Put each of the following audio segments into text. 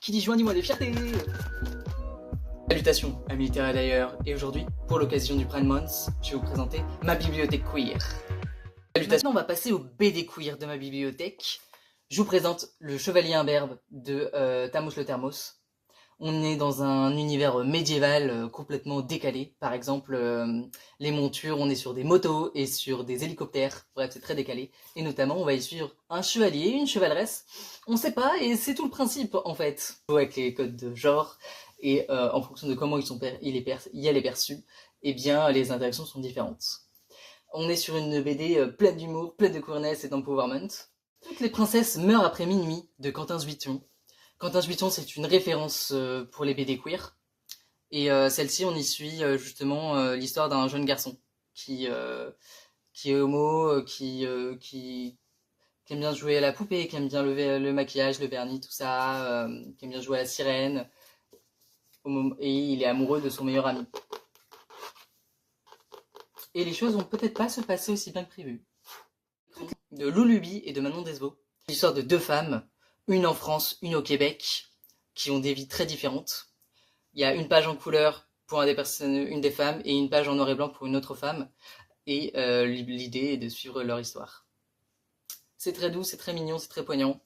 Qui dit juin dit mois de fierté. Salutations amis littéraires d'ailleurs, et aujourd'hui, pour l'occasion du Pride Month, je vais vous présenter ma bibliothèque queer. Salutations. Maintenant on va passer au BD queer de ma bibliothèque. Je vous présente le Chevalier Imberbe de Thammuz le Thermos. On est dans un univers médiéval complètement décalé. Par exemple, les montures, on est sur des motos et sur des hélicoptères. Bref, c'est très décalé. Et notamment, on va y suivre un chevalier, une chevaleresse. On sait pas, et c'est tout le principe, en fait. Avec les codes de genre, et en fonction de comment il est perçu, eh bien, les interactions sont différentes. On est sur une BD pleine d'humour, pleine de queerness et d'empowerment. Toutes les princesses meurent après minuit de Quentin Suiton. Quentin Suiton, c'est une référence pour les BD queer. Et celle-ci, on y suit justement l'histoire d'un jeune garçon qui est homo, qui aime bien jouer à la poupée, qui aime bien le maquillage, le vernis, tout ça, qui aime bien jouer à la sirène. Et il est amoureux de son meilleur ami. Et les choses vont peut-être pas se passer aussi bien que prévu. De Lulubi et de Manon Desvaux. L'histoire de deux femmes, une en France, une au Québec, qui ont des vies très différentes. Il y a une page en couleur pour une des femmes et une page en noir et blanc pour une autre femme. Et l'idée est de suivre leur histoire. C'est très doux, c'est très mignon, c'est très poignant.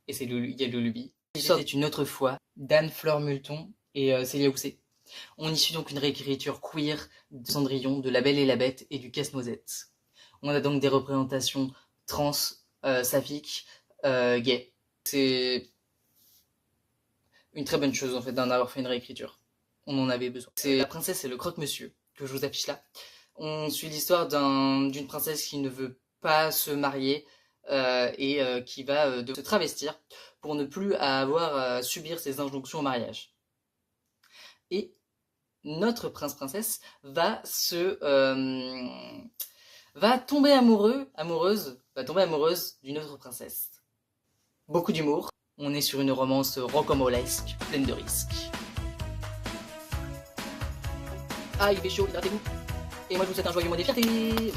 Et il y a Lulubi. L'histoire est une autre fois d'Anne-Fleur Multon et Célia Housset. On y suit donc une réécriture queer de Cendrillon, de La Belle et la Bête et du Casse-Noisette. On a donc des représentations trans, saphiques, gays. C'est une très bonne chose en fait d'en avoir fait une réécriture. On en avait besoin. C'est La Princesse et le Croque-Monsieur que je vous affiche là. On suit l'histoire d'une princesse qui ne veut pas se marier et qui va se travestir pour ne plus avoir à subir ses injonctions au mariage. Et notre prince-princesse va tomber amoureuse d'une autre princesse. Beaucoup d'humour. On est sur une romance rocambolesque, pleine de risques. Ah, il fait chaud, hydratez-vous. Et moi je vous souhaite un joyeux mois des fiertés.